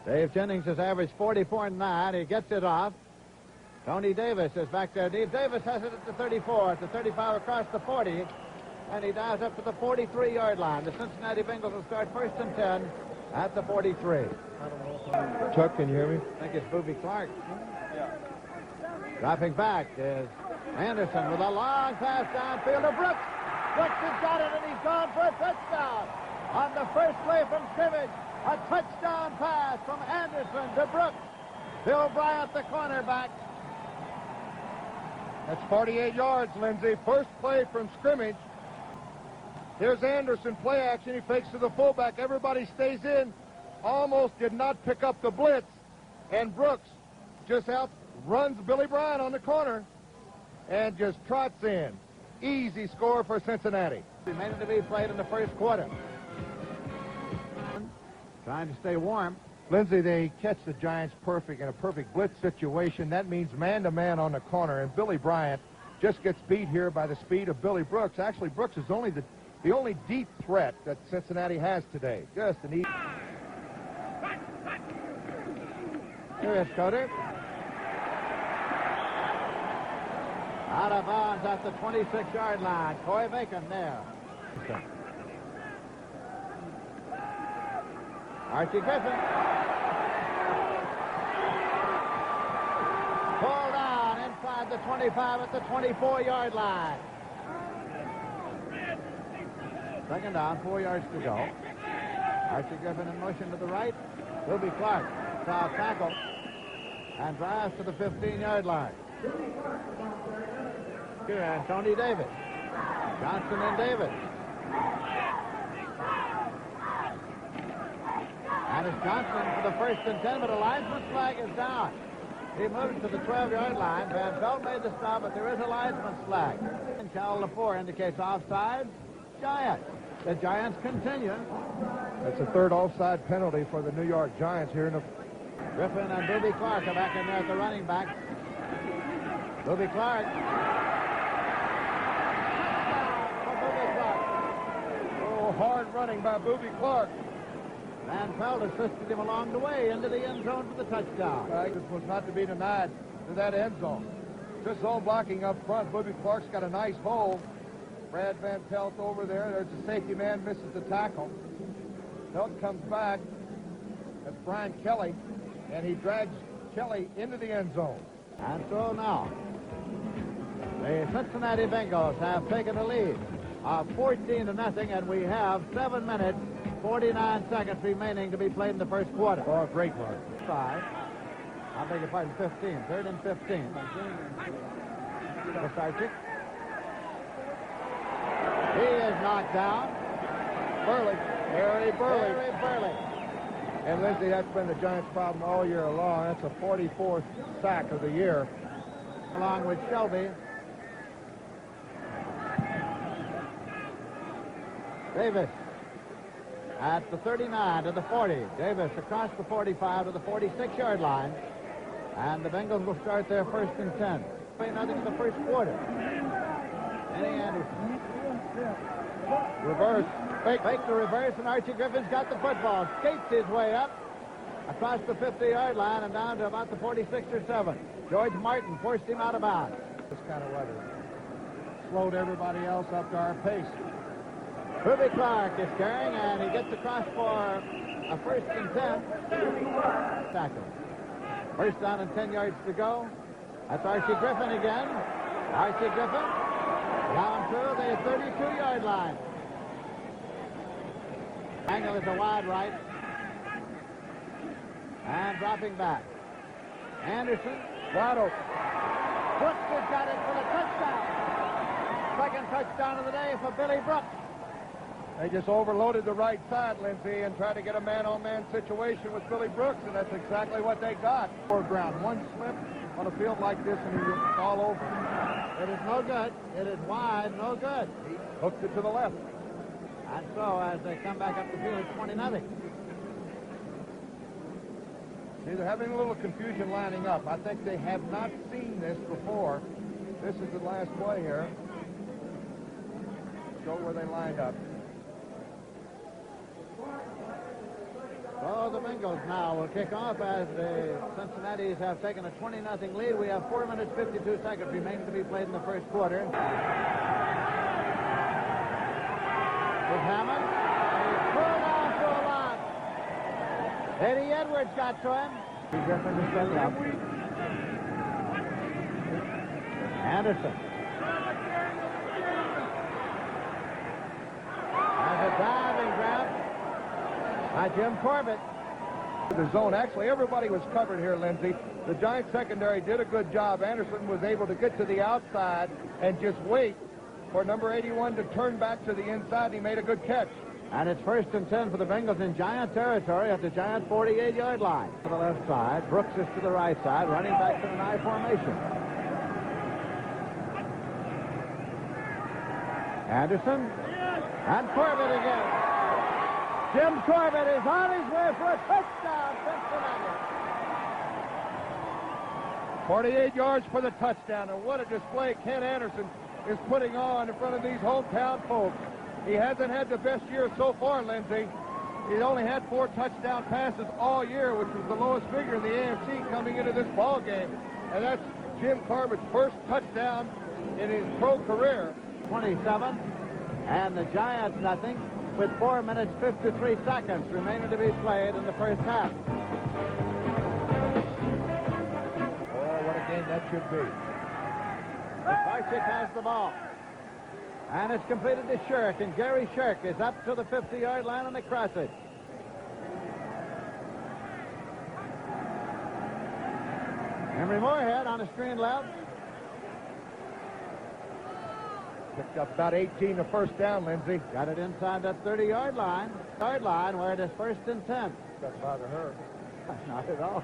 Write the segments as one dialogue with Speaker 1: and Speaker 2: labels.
Speaker 1: Dave Jennings has averaged 44.9. He gets it off. Tony Davis is back there deep. Davis has it at the 34, at the 35 across the 40, and he dives up to the 43-yard line. The Cincinnati Bengals will start 1st and 10 at the 43.
Speaker 2: Chuck, can you hear me?
Speaker 1: I think it's Boobie Clark. Dropping back is Anderson with a long pass downfield to Brooks. Brooks has got it, and he's gone for a touchdown. On the first play from scrimmage, a touchdown pass from Anderson to Brooks. Bill Bryant, the cornerback.
Speaker 2: That's 48 yards, Lindsey. First play from scrimmage. Here's Anderson, play action. He fakes to the fullback. Everybody stays in. Almost did not pick up the blitz. And Brooks just outruns Billy Bryant on the corner and just trots in. Easy score for Cincinnati.
Speaker 1: Remaining to be played in the first quarter. Trying to stay warm.
Speaker 2: Lindsey, they catch the Giants perfect in a perfect blitz situation. That means man-to-man on the corner, and Billy Bryant just gets beat here by the speed of Billy Brooks. Actually, Brooks is only the only deep threat that Cincinnati has today. Just an easy.
Speaker 1: Here is Coder. Out of bounds at the 26-yard line. Coy Bacon there. Archie Griffin. Pulled down inside the 25 at the 24-yard line. Second down, 4 yards to go. Archie Griffin in motion to the right. Boobie Clark, foul tackle, and drives to the 15-yard line. Here, and Tony Davis. Johnson and Davis. And it's Johnson for the 1st and 10, but a linesman's flag is down. He moves to the 12-yard line. Van Pelt made the stop, but there is a linesman's flag. And Cal Lepore indicates offside. Giants. The Giants continue.
Speaker 2: That's a third offside penalty for the New York Giants here in the...
Speaker 1: Griffin and Boobie Clark are back in there at the running back. Boobie Clark.
Speaker 2: Oh, hard running by Boobie Clark.
Speaker 1: Van Pelt assisted him along the way into the end zone for the touchdown.
Speaker 2: This was not to be denied to that end zone. Just zone blocking up front. Boobie Clark's got a nice hole. Brad Van Pelt over there. There's a safety man, misses the tackle. Pelt comes back. That's Brian Kelly. And he drags Kelly into the end zone.
Speaker 1: And so now, the Cincinnati Bengals have taken a lead of 14-0, and we have 7 minutes, 49 seconds remaining to be played in the first quarter.
Speaker 2: Oh, great run.
Speaker 1: 5. I beg your pardon, 15. 3rd and 15. Archie. He is knocked down.
Speaker 2: Burley. Barry Burley.
Speaker 1: Barry Burley.
Speaker 2: And Lindsey, that's been the Giants' problem all year long. That's a 44th sack of the year.
Speaker 1: Along with Shelby. Davis at the 39 to the 40. Davis across the 45 to the 46-yard line. And the Bengals will start their 1st and 10. Nothing in the first quarter. Eddie Anderson.
Speaker 2: Reverse.
Speaker 1: Fake the reverse, and Archie Griffin's got the football. Skates his way up across the 50-yard line and down to about the 46 or 7. George Martin forced him out of bounds.
Speaker 2: This kind of weather slowed everybody else up to our pace.
Speaker 1: Boobie Clark is carrying, and he gets across for a 1st and 10. Tackle. 1st down and 10 yards to go. That's Archie Griffin again. Archie Griffin down to the 32-yard line. Angle is a wide right. And dropping back. Anderson.
Speaker 2: Wide open.
Speaker 1: Brooks has got it for the touchdown. 2nd touchdown of the day for Billy Brooks.
Speaker 2: They just overloaded the right side, Lindsey, and tried to get a man-on-man situation with Billy Brooks, and that's exactly what they got. Foreground. One slip on a field like this, and he's all over.
Speaker 1: It is no good. It is wide, no good.
Speaker 2: He hooked it to the left.
Speaker 1: And so, as they come back up the field, it's 20-0.
Speaker 2: See, they're having a little confusion lining up. I think they have not seen this before. This is the last play here. Show where they lined up.
Speaker 1: So the Bengals now will kick off as the Cincinnatis have taken a 20-0 lead. We have 4 minutes, 52 seconds remaining to be played in the first quarter. With Hammond. He's pulled down to a lot. Eddie Edwards got to him. Griffin is setting up. Anderson. Has a diving grab by Jim Corbett.
Speaker 2: The zone. Actually, everybody was covered here, Lindsey. The Giant secondary did a good job. Anderson was able to get to the outside and just wait for number 81 to turn back to the inside. He made a good catch.
Speaker 1: And it's 1st and 10 for the Bengals in Giant territory at the Giant 48-yard line. To the left side. Brooks is to the right side, running back to an I formation. Anderson. And Corbett again. Jim Corbett is on his way for a touchdown, Cincinnati.
Speaker 2: 48 yards for the touchdown. And what a display Ken Anderson is putting on in front of these hometown folks. He hasn't had the best year so far, Lindsey. He only had 4 touchdown passes all year, which was the lowest figure in the AFC coming into this ball game. And that's Jim Corbett's first touchdown in his pro career.
Speaker 1: 27, and the Giants nothing, with 4 minutes 53 seconds remaining to be played in the first half.
Speaker 2: Oh, what a game that should be.
Speaker 1: Barczyk has the ball. And it's completed to Shirk, and Gary Shirk is up to the 50-yard line and across it. Henry Moorhead on the screen left.
Speaker 2: Picked up about 18 the first down, Lindsey.
Speaker 1: Got it inside that 30-yard line. Where it is 1st and 10.
Speaker 2: Doesn't bother her.
Speaker 1: Not at all.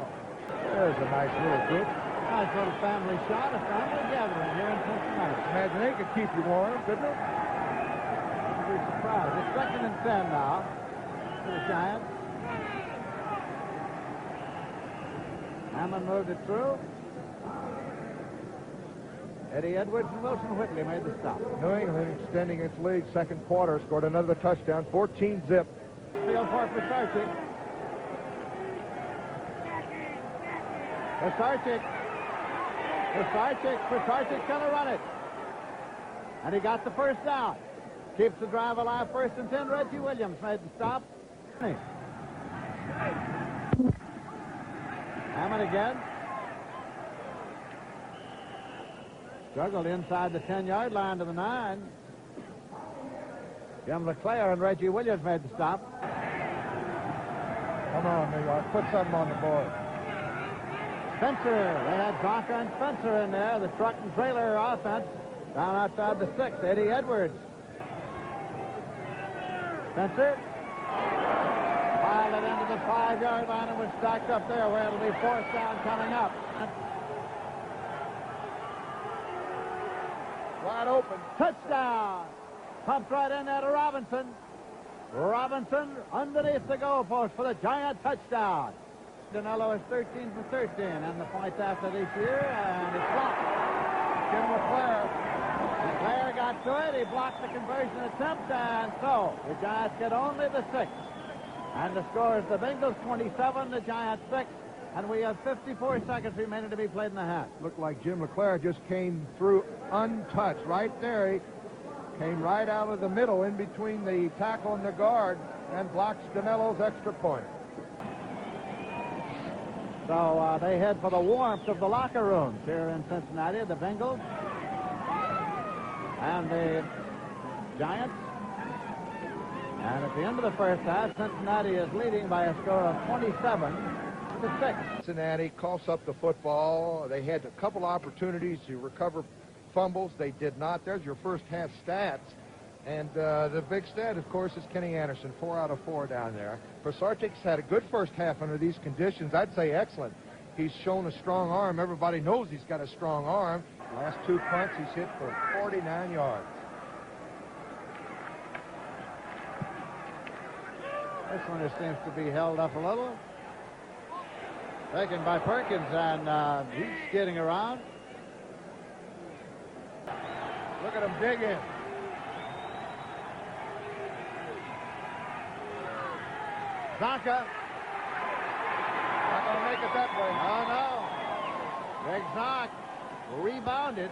Speaker 2: There's a nice little group.
Speaker 1: Nice little family shot, a family gathering here in Cincinnati.
Speaker 2: Imagine they could keep you warm, couldn't it?
Speaker 1: You'd be surprised. It's 2nd and 10 now for the Giants. Hammond moved it through. Eddie Edwards and Wilson Whitley made the stop.
Speaker 2: New England extending its lead. Second quarter, scored another touchdown, 14-zip.
Speaker 1: Field for Sarczyk. Sarczyk going to run it. And he got the first down. Keeps the drive alive. 1st and 10. Reggie Williams made the stop. Hammond again. Struggled inside the 10-yard line to the 9. Jim LeClaire and Reggie Williams made the stop.
Speaker 2: Come on, New York. Put something on the board.
Speaker 1: Spencer. They had Zonka and Spencer in there. The truck and trailer offense down outside the 6. Eddie Edwards. Spencer. Piled it into the 5-yard line and was stacked up there where it'll be 4th down coming up.
Speaker 2: Wide open.
Speaker 1: Touchdown. Pumped right in there to Robinson. Robinson underneath the goalpost for the Giant touchdown. Danilo is 13 for 13 and the points after this year, and it's blocked. Jim LeClaire. LeClaire got to it. He blocked the conversion attempt, and so the Giants get only the 6. And the score is the Bengals 27, the Giants 6. And we have 54 seconds remaining to be played in the half.
Speaker 2: Looked like Jim LeClaire just came through untouched. Right there, he came right out of the middle in between the tackle and the guard and blocks Danilo's extra point.
Speaker 1: So they head for the warmth of the locker rooms here in Cincinnati, the Bengals and the Giants. And at the end of the first half, Cincinnati is leading by a score of 27 to 6.
Speaker 2: Cincinnati coughs up the football. They had a couple opportunities to recover fumbles. They did not. There's your first half stats. And the big stat, of course, is Kenny Anderson, 4 out of 4 down there. Sarczyk's had a good first half under these conditions. I'd say excellent. He's shown a strong arm. Everybody knows he's got a strong arm. Last 2 punts, he's hit for 49 yards.
Speaker 1: This one seems to be held up a little. Taken by Perkins, and he's skidding around.
Speaker 2: Look at him dig in.
Speaker 1: Zonka
Speaker 2: going to make it that way.
Speaker 1: Oh, no. Greg Zock rebounded.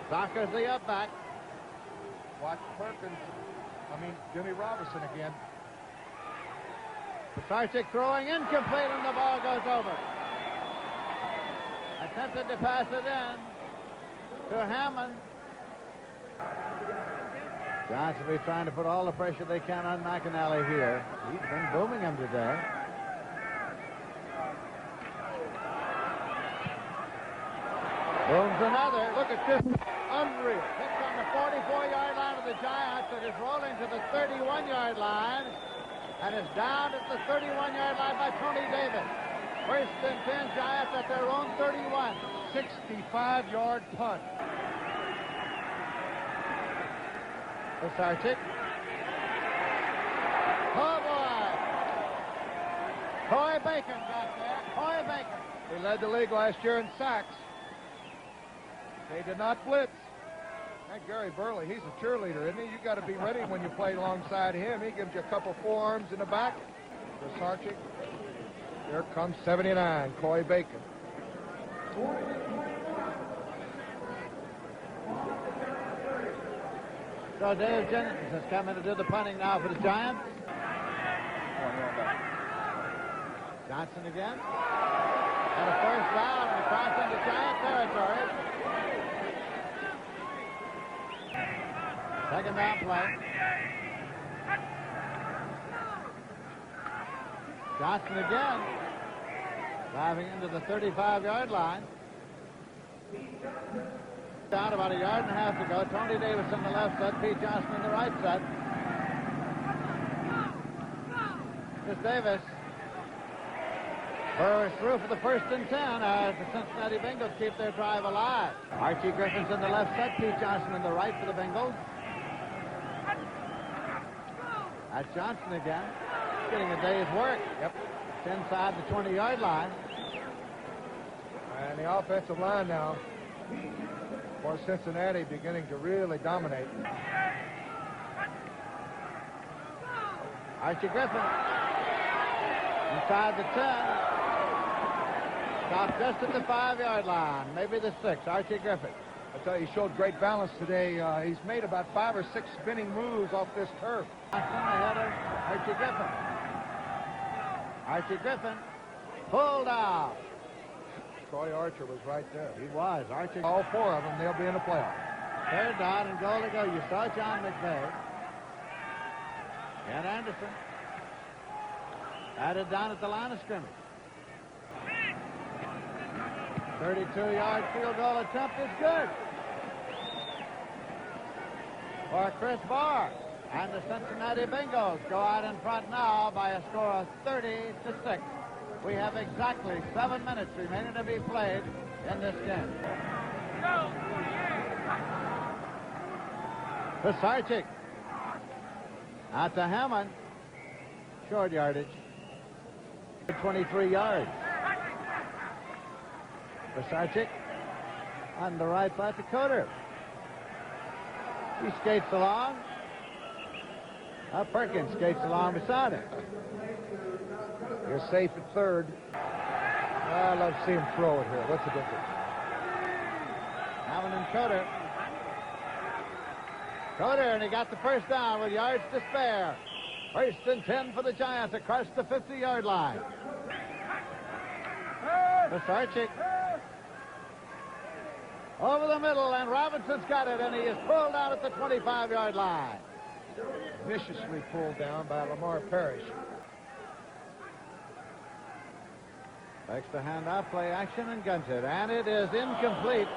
Speaker 1: Zocker's the up back.
Speaker 2: Watch Jimmy Robinson again.
Speaker 1: Pisarcik throwing incomplete, and the ball goes over. Attempted to pass it in to Hammond. Giants will be trying to put all the pressure they can on McAnally here. He's been booming him today. Booms another.
Speaker 2: Look at this. Unreal.
Speaker 1: Hits on the 44-yard line of the Giants. It is rolling to the 31-yard line and is down at the 31-yard line by Tony Davis. First and 10, Giants at their own 31.
Speaker 2: 65-yard punt.
Speaker 1: Pisarcik. Oh, boy. Coy Bacon got there. Coy Bacon.
Speaker 2: He led the league last year in sacks. They did not blitz. And Gary Burley, he's a cheerleader, isn't he? You got to be ready when you play alongside him. He gives you a couple forearms in the back. Pisarcik. Here comes 79, Coy Bacon.
Speaker 1: So Dave Jennings has come in to do the punting now for the Giants. Johnson again. And a first down across into Giant territory. Second down play. Johnson again. Driving into the 35-yard line. Down about a yard and a half to go. Tony Davis in the left set. Pete Johnson in the right set. Here's Davis. Burrows through for the first and 10 as the Cincinnati Bengals keep their drive alive. Archie Griffin's in the left set. Pete Johnson in the right for the Bengals. That's Johnson again. Getting a day's work.
Speaker 2: Yep.
Speaker 1: It's inside the 20-yard line.
Speaker 2: And the offensive line now for Cincinnati beginning to really dominate.
Speaker 1: Archie Griffin inside the 10. Stopped just at the 5-yard line, maybe the 6. Archie Griffin.
Speaker 2: I tell you, he showed great balance today. He's made about 5 or 6 spinning moves off this turf.
Speaker 1: Ahead of Archie Griffin. Archie Griffin pulled out.
Speaker 2: Troy Archer was right there.
Speaker 1: He was. Archie.
Speaker 2: All 4 of them, they'll be in the playoffs.
Speaker 1: Third down and goal to go. You saw John McVay. And Anderson. Added down at the line of scrimmage. 32-yard field goal attempt is good for Chris Barr. And the Cincinnati Bengals go out in front now by a score of 30-6. We have exactly 7 minutes remaining to be played in this game. Pisarcik. Out to Hammond. Short yardage. 23 yards. Pisarcik on the right side to Coder. He skates along. Perkins skates along beside him.
Speaker 2: You're safe at third. I love to see him throw it here. What's the difference?
Speaker 1: Hammond and Coder. Coder, and he got the first down with yards to spare. First and 10 for the Giants across the 50-yard line. Pisarcik over the middle, and Robinson's got it, and he is pulled out at the 25-yard line.
Speaker 2: Viciously pulled down by Lamar Parrish.
Speaker 1: Takes the handoff, play action, and guns it. And it is incomplete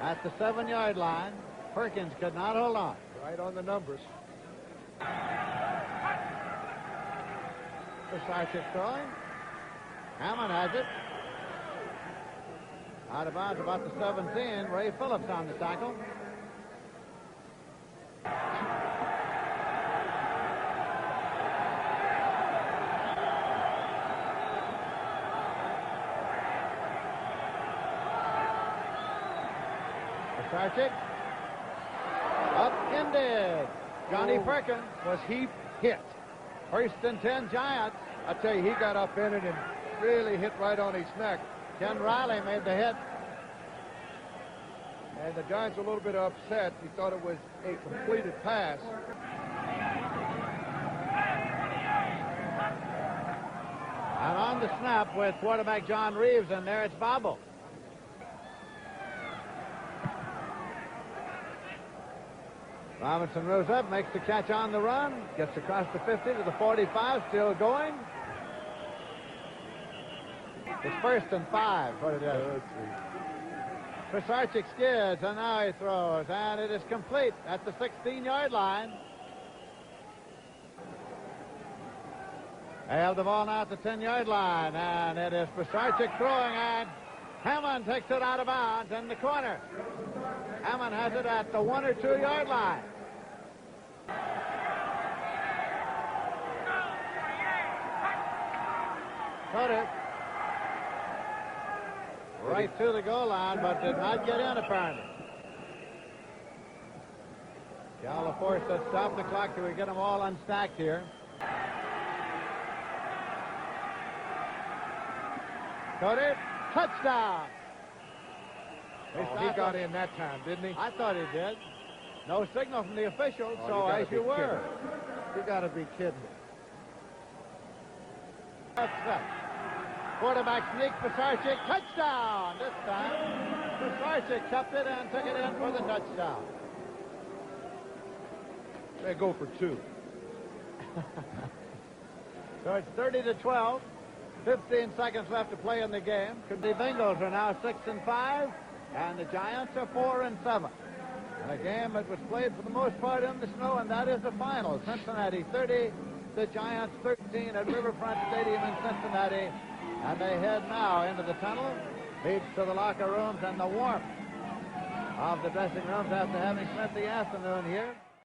Speaker 1: at the 7-yard line. Perkins could not hold on.
Speaker 2: Right on the numbers.
Speaker 1: Pisarcik throwing. Hammond has it. Out of bounds about the 17. Ray Phillips on the tackle. Pisarcik. Up-ended. Johnny Perkins.
Speaker 2: Was he hit?
Speaker 1: First and 10 Giants.
Speaker 2: I tell you, he got up in it and really hit right on his neck.
Speaker 1: Ken Riley made the hit.
Speaker 2: And the Giants were a little bit upset. He thought it was a completed pass.
Speaker 1: And on the snap with quarterback John Reeves in there, it's Bobble. Robinson rose up, makes the catch on the run, gets across the 50 to the 45, still going. It's 1st and 5 for the Giants. Pisarcik skids, and now he throws, and it is complete at the 16-yard line. They have the ball now at the 10-yard line, and it is Pisarcik throwing, and Hammond takes it out of bounds in the corner. Hammond has it at the 1 or 2 yard line. Caught it. Right to the goal line, but did not get in apparently. Cal forced to stop the clock till we get them all unstacked here. Caught it. Touchdown.
Speaker 2: He got in that time, didn't he?
Speaker 1: I thought he did. No signal from the officials, so as you were.
Speaker 2: You got to be kidding me.
Speaker 1: That's it. Quarterback sneak, Pisarcik, touchdown this time. Pisarcik kept it and took it in for the touchdown.
Speaker 2: They go for 2.
Speaker 1: So it's 30-12. 15 seconds left to play in the game. The Bengals are now 6 and 5, and the Giants are 4 and 7. And a game that was played for the most part in the snow, and that is the final. Cincinnati 30, the Giants 13 at Riverfront Stadium in Cincinnati. And they head now into the tunnel, leads to the locker rooms and the warmth of the dressing rooms after having spent the afternoon here.